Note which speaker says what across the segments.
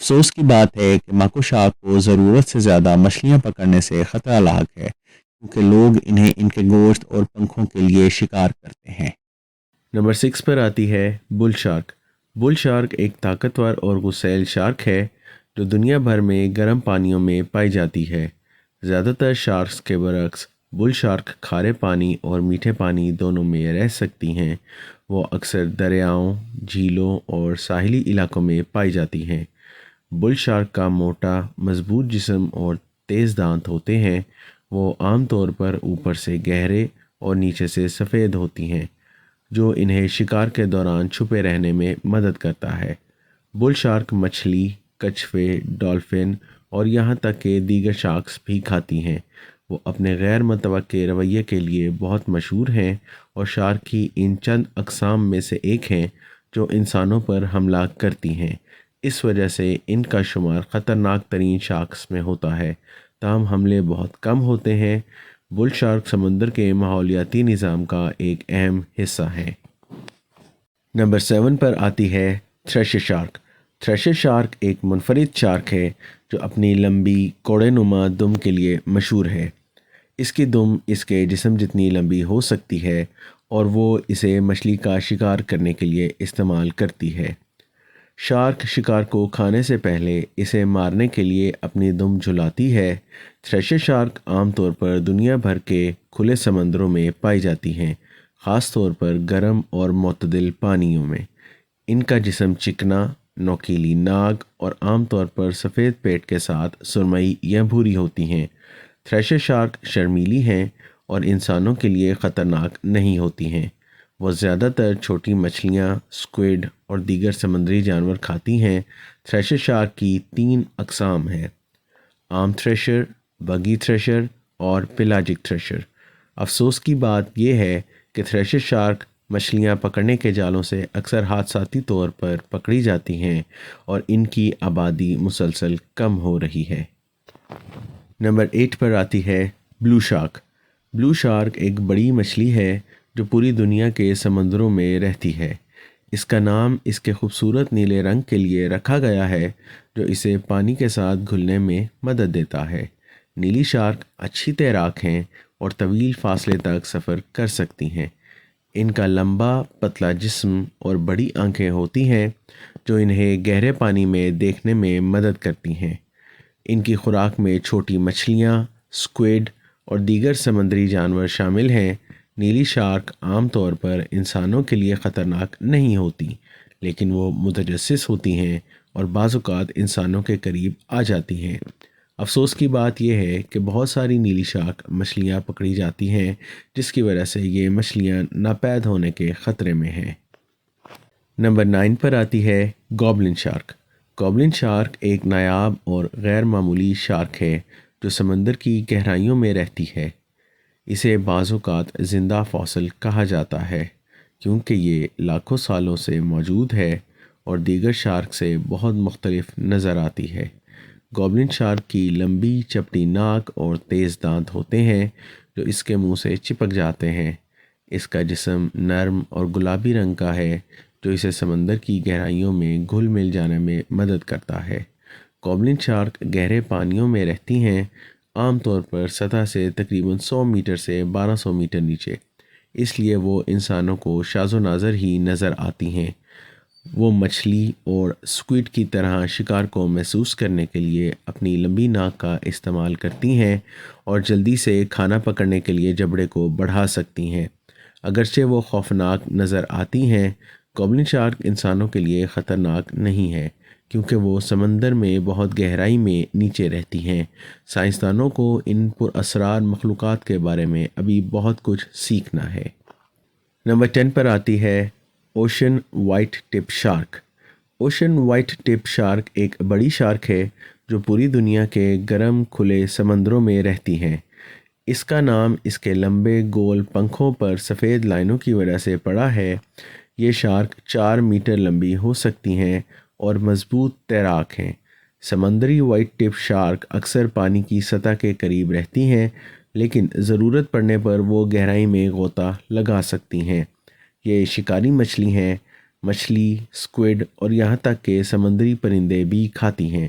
Speaker 1: افسوس کی بات ہے کہ ماکو شارک کو ضرورت سے زیادہ مچھلیاں پکڑنے سے خطرہ لاحق ہے، کیونکہ لوگ انہیں ان کے گوشت اور پنکھوں کے لیے شکار کرتے ہیں۔ نمبر 6 پر آتی ہے بل شارک۔ بل شارک ایک طاقتور اور غسیل شارک ہے جو دنیا بھر میں گرم پانیوں میں پائی جاتی ہے۔ زیادہ تر شارکس کے برعکس بل شارک کھارے پانی اور میٹھے پانی دونوں میں رہ سکتی ہیں۔ وہ اکثر دریاؤں، جھیلوں اور ساحلی علاقوں میں پائی جاتی ہیں۔ بل شارک کا موٹا، مضبوط جسم اور تیز دانت ہوتے ہیں۔ وہ عام طور پر اوپر سے گہرے اور نیچے سے سفید ہوتی ہیں، جو انہیں شکار کے دوران چھپے رہنے میں مدد کرتا ہے۔ بل شارک مچھلی، کچھوے، ڈالفن اور یہاں تک کہ دیگر شارکس بھی کھاتی ہیں۔ وہ اپنے غیر متوقع رویے کے لیے بہت مشہور ہیں اور شارک کی ان چند اقسام میں سے ایک ہیں جو انسانوں پر حملہ کرتی ہیں۔ اس وجہ سے ان کا شمار خطرناک ترین شارکس میں ہوتا ہے، تاہم حملے بہت کم ہوتے ہیں۔ بل شارک سمندر کے ماحولیاتی نظام کا ایک اہم حصہ ہے۔ نمبر 7 پر آتی ہے تھریشر شارک۔ تھریشر شارک ایک منفرد شارک ہے جو اپنی لمبی کوڑے نما دم کے لیے مشہور ہے۔ اس کی دم اس کے جسم جتنی لمبی ہو سکتی ہے اور وہ اسے مچھلی کا شکار کرنے کے لیے استعمال کرتی ہے۔ شارک شکار کو کھانے سے پہلے اسے مارنے کے لیے اپنی دم جھلاتی ہے۔ تھریشر شارک عام طور پر دنیا بھر کے کھلے سمندروں میں پائی جاتی ہیں، خاص طور پر گرم اور معتدل پانیوں میں۔ ان کا جسم چکنا، نوکیلی ناک اور عام طور پر سفید پیٹ کے ساتھ سرمئی یا بھوری ہوتی ہیں۔ تھریشر شارک شرمیلی ہیں اور انسانوں کے لیے خطرناک نہیں ہوتی ہیں۔ وہ زیادہ تر چھوٹی مچھلیاں، سکویڈ اور دیگر سمندری جانور کھاتی ہیں۔ تھریشر شارک کی 3 اقسام ہیں: عام تھریشر، بگی تھریشر اور پیلاجک تھریشر۔ افسوس کی بات یہ ہے کہ تھریشر شارک مچھلیاں پکڑنے کے جالوں سے اکثر حادثاتی طور پر پکڑی جاتی ہیں اور ان کی آبادی مسلسل کم ہو رہی ہے۔ نمبر 8 پر آتی ہے بلو شارک۔ بلو شارک ایک بڑی مچھلی ہے جو پوری دنیا کے سمندروں میں رہتی ہے۔ اس کا نام اس کے خوبصورت نیلے رنگ کے لیے رکھا گیا ہے جو اسے پانی کے ساتھ گھلنے میں مدد دیتا ہے۔ نیلی شارک اچھی تیراک ہیں اور طویل فاصلے تک سفر کر سکتی ہیں۔ ان کا لمبا، پتلا جسم اور بڑی آنکھیں ہوتی ہیں جو انہیں گہرے پانی میں دیکھنے میں مدد کرتی ہیں۔ ان کی خوراک میں چھوٹی مچھلیاں، سکویڈ اور دیگر سمندری جانور شامل ہیں۔ نیلی شارک عام طور پر انسانوں کے لیے خطرناک نہیں ہوتی، لیکن وہ متجسس ہوتی ہیں اور بعض اوقات انسانوں کے قریب آ جاتی ہیں۔ افسوس کی بات یہ ہے کہ بہت ساری نیلی شارک مچھلیاں پکڑی جاتی ہیں، جس کی وجہ سے یہ مچھلیاں ناپید ہونے کے خطرے میں ہیں۔ نمبر 9 پر آتی ہے گوبلن شارک۔ گوبلن شارک ایک نایاب اور غیر معمولی شارک ہے جو سمندر کی گہرائیوں میں رہتی ہے۔ اسے بعض اوقات زندہ فوسل کہا جاتا ہے کیونکہ یہ لاکھوں سالوں سے موجود ہے اور دیگر شارک سے بہت مختلف نظر آتی ہے۔ گوبلن شارک کی لمبی چپٹی ناک اور تیز دانت ہوتے ہیں جو اس کے منہ سے چپک جاتے ہیں۔ اس کا جسم نرم اور گلابی رنگ کا ہے جو اسے سمندر کی گہرائیوں میں گھل مل جانے میں مدد کرتا ہے۔ گوبلن شارک گہرے پانیوں میں رہتی ہیں، عام طور پر سطح سے تقریباً 100 میٹر سے 1200 میٹر نیچے، اس لیے وہ انسانوں کو شاذ و نادر ہی نظر آتی ہیں۔ وہ مچھلی اور سکویڈ کی طرح شکار کو محسوس کرنے کے لیے اپنی لمبی ناک کا استعمال کرتی ہیں اور جلدی سے کھانا پکڑنے کے لیے جبڑے کو بڑھا سکتی ہیں۔ اگرچہ وہ خوفناک نظر آتی ہیں، گوبلن شارک انسانوں کے لیے خطرناک نہیں ہے کیونکہ وہ سمندر میں بہت گہرائی میں نیچے رہتی ہیں۔ سائنسدانوں کو ان پر اسرار مخلوقات کے بارے میں ابھی بہت کچھ سیکھنا ہے۔ نمبر 10 پر آتی ہے اوشن وائٹ ٹپ شارک۔ اوشن وائٹ ٹپ شارک ایک بڑی شارک ہے جو پوری دنیا کے گرم کھلے سمندروں میں رہتی ہیں۔ اس کا نام اس کے لمبے گول پنکھوں پر سفید لائنوں کی وجہ سے پڑا ہے۔ یہ شارک 4 میٹر لمبی ہو سکتی ہیں اور مضبوط تیراک ہیں۔ سمندری وائٹ ٹپ شارک اکثر پانی کی سطح کے قریب رہتی ہیں، لیکن ضرورت پڑنے پر وہ گہرائی میں غوطہ لگا سکتی ہیں۔ یہ شکاری مچھلی ہیں۔ مچھلی، اسکویڈ اور یہاں تک کہ سمندری پرندے بھی کھاتی ہیں۔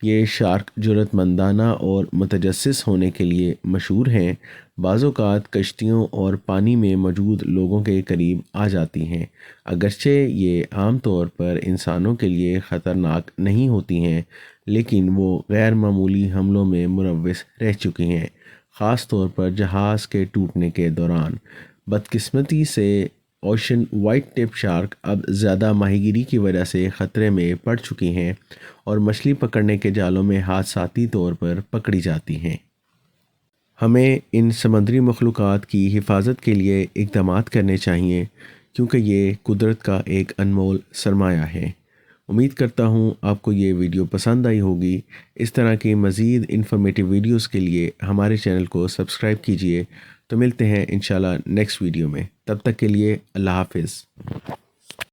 Speaker 1: یہ شارک جرأت مندانہ اور متجسس ہونے کے لیے مشہور ہیں۔ بعض اوقات کشتیوں اور پانی میں موجود لوگوں کے قریب آ جاتی ہیں۔ اگرچہ یہ عام طور پر انسانوں کے لیے خطرناک نہیں ہوتی ہیں، لیکن وہ غیر معمولی حملوں میں ملوث رہ چکی ہیں، خاص طور پر جہاز کے ٹوٹنے کے دوران۔ بدقسمتی سے اوشن وائٹ ٹپ شارک اب زیادہ ماہی گیری کی وجہ سے خطرے میں پڑ چکی ہیں اور مچھلی پکڑنے کے جالوں میں حادثاتی طور پر پکڑی جاتی ہیں۔ ہمیں ان سمندری مخلوقات کی حفاظت کے لیے اقدامات کرنے چاہیے، کیونکہ یہ قدرت کا ایک انمول سرمایہ ہے۔ امید کرتا ہوں آپ کو یہ ویڈیو پسند آئی ہوگی۔ اس طرح کی مزید انفارمیٹیو ویڈیوز کے لیے ہمارے چینل کو سبسکرائب کیجیے۔ تو ملتے ہیں انشاءاللہ نیکسٹ ویڈیو میں، تب تک کے لیے اللہ حافظ۔